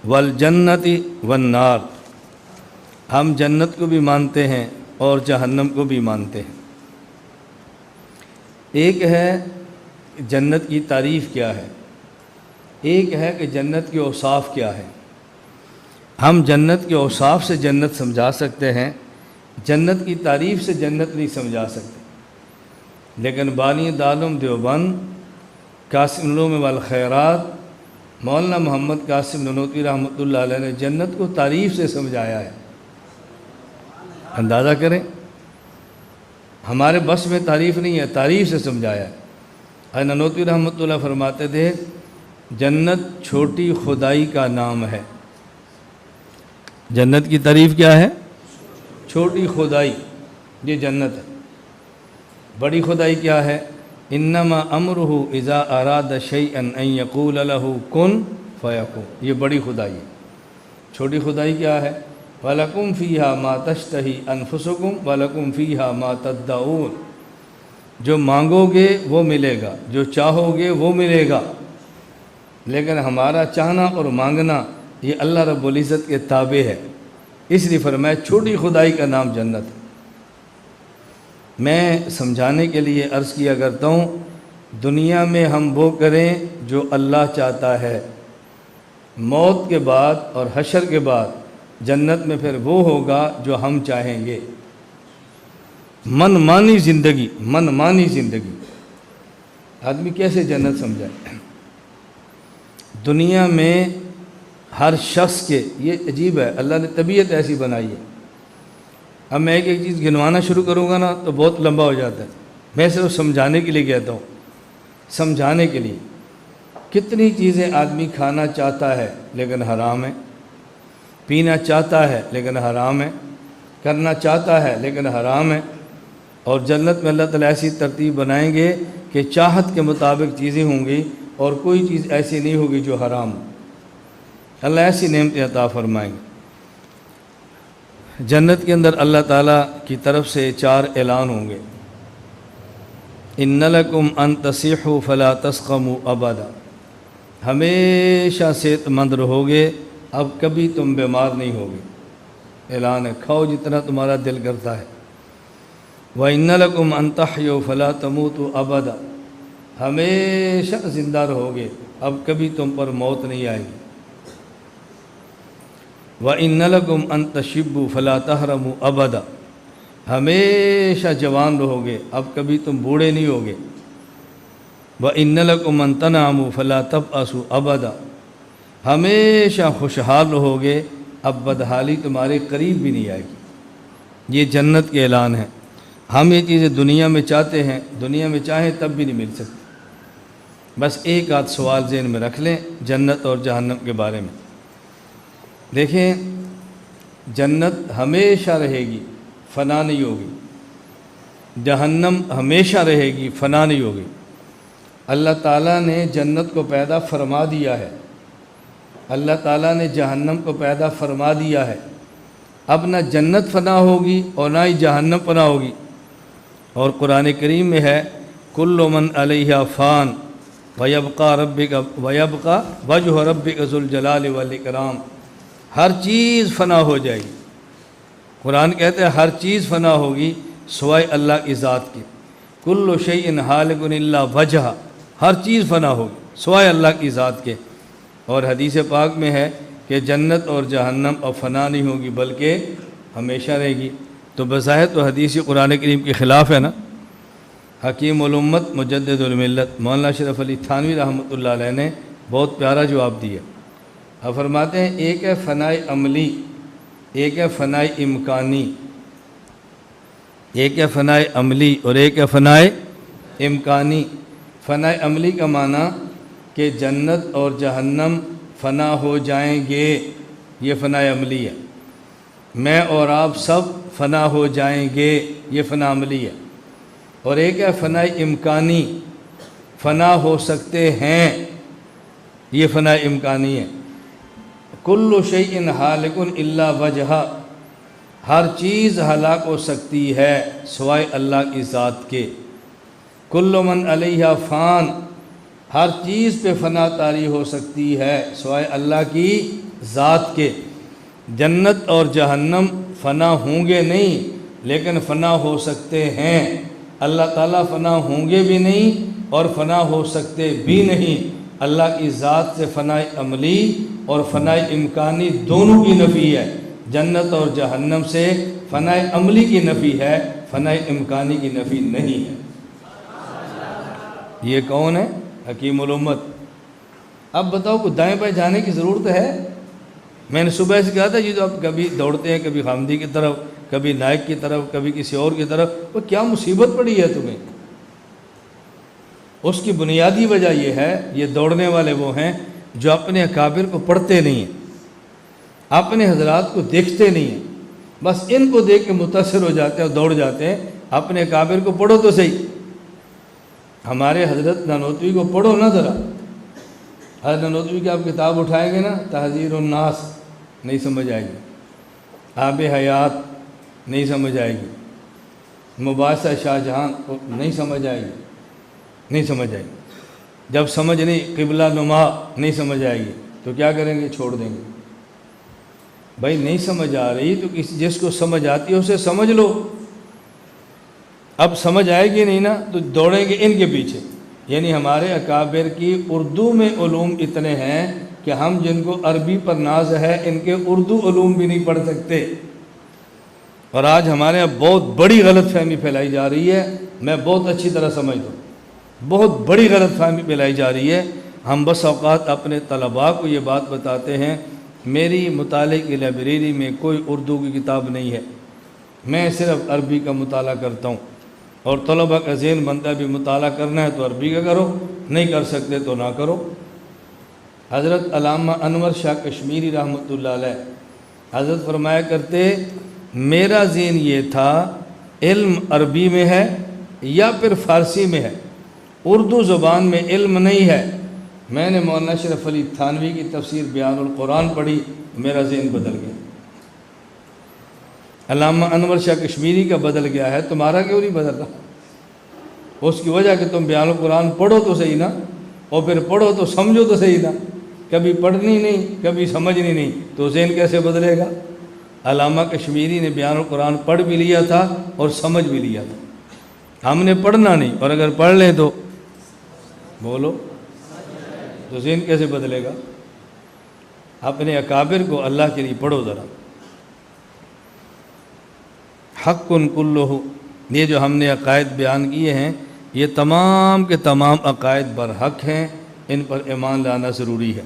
والجنتی والنار، ہم جنت کو بھی مانتے ہیں اور جہنم کو بھی مانتے ہیں۔ ایک ہے جنت کی تعریف کیا ہے، ایک ہے کہ جنت کے اوصاف کیا ہے۔ ہم جنت کے اوصاف سے جنت سمجھا سکتے ہیں، جنت کی تعریف سے جنت نہیں سمجھا سکتے۔ لیکن بانی دارالعلوم دیوبند قاسم العلوم والخیرات مولانا محمد قاسم نانوتوی رحمۃ اللہ علیہ نے جنت کو تعریف سے سمجھایا ہے۔ اندازہ کریں، ہمارے بس میں تعریف نہیں ہے، تعریف سے سمجھایا ہے۔ نانوتوی رحمۃ اللہ فرماتے تھے جنت چھوٹی خدائی کا نام ہے۔ جنت کی تعریف کیا ہے؟ چھوٹی خدائی، یہ جنت ہے۔ بڑی خدائی کیا ہے؟ انما امرہ اذا اراد شیئا ان یقول له کن فیکون، یہ بڑی خدائی ہے۔ چھوٹی خدائی کیا ہے؟ وَلَكُمْ فِيهَا مَا تَشْتَهِي أَنفُسُكُمْ وَلَكُمْ فِيهَا مَا تَدَّعُونَ، جو مانگو گے وہ ملے گا، جو چاہو گے وہ ملے گا، لیکن ہمارا چاہنا اور مانگنا یہ اللہ رب العزت کے تابع ہے۔ اس لیے فرمایا چھوٹی خدائی کا نام جنت ہے۔ میں سمجھانے کے لیے عرض کیا کرتا ہوں، دنیا میں ہم وہ کریں جو اللہ چاہتا ہے، موت کے بعد اور حشر کے بعد جنت میں پھر وہ ہوگا جو ہم چاہیں گے۔ من مانی زندگی، من مانی زندگی، آدمی کیسے جنت سمجھائے؟ دنیا میں ہر شخص کے، یہ عجیب ہے، اللہ نے طبیعت ایسی بنائی ہے۔ اب میں ایک چیز گنوانا شروع کروں گا نا تو بہت لمبا ہو جاتا ہے، میں صرف سمجھانے کے لیے کہتا ہوں، سمجھانے کے لیے۔ کتنی چیزیں آدمی کھانا چاہتا ہے لیکن حرام ہے، پینا چاہتا ہے لیکن حرام ہے، کرنا چاہتا ہے لیکن حرام ہے۔ اور جنت میں اللہ تعالیٰ ایسی ترتیب بنائیں گے کہ چاہت کے مطابق چیزیں ہوں گی اور کوئی چیز ایسی نہیں ہوگی جو حرام ہو۔ اللہ ایسی نعمتیں عطا فرمائیں گے۔ جنت کے اندر اللہ تعالیٰ کی طرف سے 4 اعلان ہوں گے۔ ان لکم ان تصیحوا فلا تسقموا ابدا، ہمیشہ صحت مند رہو گے، اب کبھی تم بیمار نہیں ہوگے۔ اعلان ہے، کھاؤ جتنا تمہارا دل کرتا ہے۔ وَإِنَّ لَكُمْ أَن تَحْيُوا فَلَا تَمُوتُوا أَبَدًا، ہمیشہ زندہ رہو گے، اب کبھی تم پر موت نہیں آئے گی۔ وَإِنَّ لَكُمْ أَن تَشِبُّوا فَلَا تَحْرَمُوا أَبَدًا، ہمیشہ جوان رہو گے، اب کبھی تم بوڑھے نہیں ہوگے۔ وَإِنَّ لَكُمْ أَن تَنَامُوا فَلَا تَبْأَسُوا أَبَدًا، ہمیشہ خوشحال رہو گے، اب بدحالی تمہارے قریب بھی نہیں آئے گی۔ یہ جنت کے اعلان ہے۔ ہم یہ چیزیں دنیا میں چاہتے ہیں، دنیا میں چاہیں تب بھی نہیں مل سکتی۔ بس ایک آدھ سوال ذہن میں رکھ لیں جنت اور جہنم کے بارے میں۔ دیکھیں، جنت ہمیشہ رہے گی، فنا نہیں ہوگی۔ جہنم ہمیشہ رہے گی، فنا نہیں ہوگی۔ اللہ تعالیٰ نے جنت کو پیدا فرما دیا ہے، اللہ تعالیٰ نے جہنم کو پیدا فرما دیا ہے۔ اب نہ جنت فنا ہوگی اور نہ ہی جہنم فنا ہوگی۔ اور قرآن کریم میں ہے کل من علیہا فان ویبقى وجہ ربک ذو الجلال والاکرام، ہر چیز فنا ہو جائے گی۔ قرآن کہتے ہیں ہر چیز فنا ہوگی سوائے اللہ کی ذات کی۔ کل شیء ہالک الا وجہ، ہر چیز فنا ہوگی سوائے اللہ کی ذات کے۔ اور حدیث پاک میں ہے کہ جنت اور جہنم اب فنا نہیں ہوگی بلکہ ہمیشہ رہے گی۔ تو بظاہر تو حدیث قرآن کریم کے خلاف ہے نا۔ حکیم الامت مجدد الملت مولانا اشرف علی تھانوی رحمۃ اللہ علیہ نے بہت پیارا جواب دیا۔ اب فرماتے ہیں ایک ہے فنائے عملی، ایک ہے فنائے امکانی، ایک ہے فنائے عملی اور ایک ہے فنائے امکانی۔ فنائے عملی کا معنی کہ جنت اور جہنم فنا ہو جائیں گے، یہ فنائے عملی ہے۔ میں اور آپ سب فنا ہو جائیں گے، یہ فنا عملی ہے۔ اور ایک ہے فنائے امکانی، فنا ہو سکتے ہیں، یہ فنائے امکانی ہے۔ کل شیء ہالک الا وجہ، ہر چیز ہلاک ہو سکتی ہے سوائے اللہ کی ذات کے۔ کل من علیہا فان، ہر چیز پہ فنا طاری ہو سکتی ہے سوائے اللہ کی ذات کے۔ جنت اور جہنم فنا ہوں گے نہیں لیکن فنا ہو سکتے ہیں۔ اللہ تعالیٰ فنا ہوں گے بھی نہیں اور فنا ہو سکتے بھی نہیں۔ اللہ کی ذات سے فنا عملی اور فنا امکانی دونوں کی نفی ہے۔ جنت اور جہنم سے فنا عملی کی نفی ہے، فنا امکانی کی نفی نہیں ہے۔ یہ کون ہے؟ حکیم الامت۔ اب بتاؤ کہ دائیں بائیں جانے کی ضرورت ہے؟ میں نے صبح سے کہا تھا یہ جو آپ کبھی دوڑتے ہیں، کبھی خامدی کی طرف، کبھی نائک کی طرف، کبھی کسی اور کی طرف، وہ کیا مصیبت پڑی ہے تمہیں؟ اس کی بنیادی وجہ یہ ہے، یہ دوڑنے والے وہ ہیں جو اپنے اکابر کو پڑھتے نہیں ہیں، اپنے حضرات کو دیکھتے نہیں ہیں، بس ان کو دیکھ کے متاثر ہو جاتے ہیں اور دوڑ جاتے ہیں۔ اپنے اکابر کو پڑھو تو صحیح۔ ہمارے حضرت نانوتوی کو پڑھو نا ذرا۔ حضرت نانوتوی کی آپ کتاب اٹھائیں گے نا، تحذیر الناس، نہیں سمجھ آئے گی۔ آب حیات نہیں سمجھ آئے گی۔ مباحثہ شاہ جہاں نہیں سمجھ آئے گی، نہیں سمجھ آئے گی۔ جب سمجھ نہیں، قبلہ نما نہیں سمجھ آئے گی تو کیا کریں گے؟ چھوڑ دیں گے۔ بھائی نہیں سمجھ آ رہی تو جس کو سمجھ آتی ہے اسے سمجھ لو۔ اب سمجھ آئے گی نہیں نا تو دوڑیں گے ان کے پیچھے۔ یعنی ہمارے اکابر کی اردو میں علوم اتنے ہیں کہ ہم جن کو عربی پر ناز ہے ان کے اردو علوم بھی نہیں پڑھ سکتے۔ اور آج ہمارے یہاں بہت بڑی غلط فہمی پھیلائی جا رہی ہے، میں بہت اچھی طرح سمجھتا ہوں، بہت بڑی غلط فہمی پھیلائی جا رہی ہے۔ ہم بس اوقات اپنے طلباء کو یہ بات بتاتے ہیں، میری مطالعے کی لائبریری میں کوئی اردو کی کتاب نہیں ہے، میں صرف عربی کا مطالعہ کرتا ہوں، اور طلباء کا ذہن بنتا ہے بھی مطالعہ کرنا ہے تو عربی کا کرو، نہیں کر سکتے تو نہ کرو۔ حضرت علامہ انور شاہ کشمیری رحمۃ اللہ علیہ حضرت فرمایا کرتے، میرا ذہن یہ تھا علم عربی میں ہے یا پھر فارسی میں ہے، اردو زبان میں علم نہیں ہے۔ میں نے مولانا اشرف علی تھانوی کی تفسیر بیان القرآن پڑھی، میرا ذہن بدل گیا۔ علامہ انور شاہ کشمیری کا بدل گیا ہے، تمہارا کیوں نہیں بدل رہا؟ اس کی وجہ کہ تم بیان القرآن پڑھو تو صحیح نا، اور پھر پڑھو تو سمجھو تو صحیح نا۔ کبھی پڑھنی نہیں، کبھی سمجھنی نہیں، تو ذہن کیسے بدلے گا؟ علامہ کشمیری نے بیان القرآن پڑھ بھی لیا تھا اور سمجھ بھی لیا تھا، ہم نے پڑھنا نہیں، اور اگر پڑھ لیں تو بولو تو ذہن کیسے بدلے گا؟ اپنے اکابر کو اللہ کے لیے پڑھو ذرا۔ حق کلہ، یہ جو ہم نے عقائد بیان کیے ہیں یہ تمام کے تمام عقائد برحق ہیں، ان پر ایمان لانا ضروری ہے۔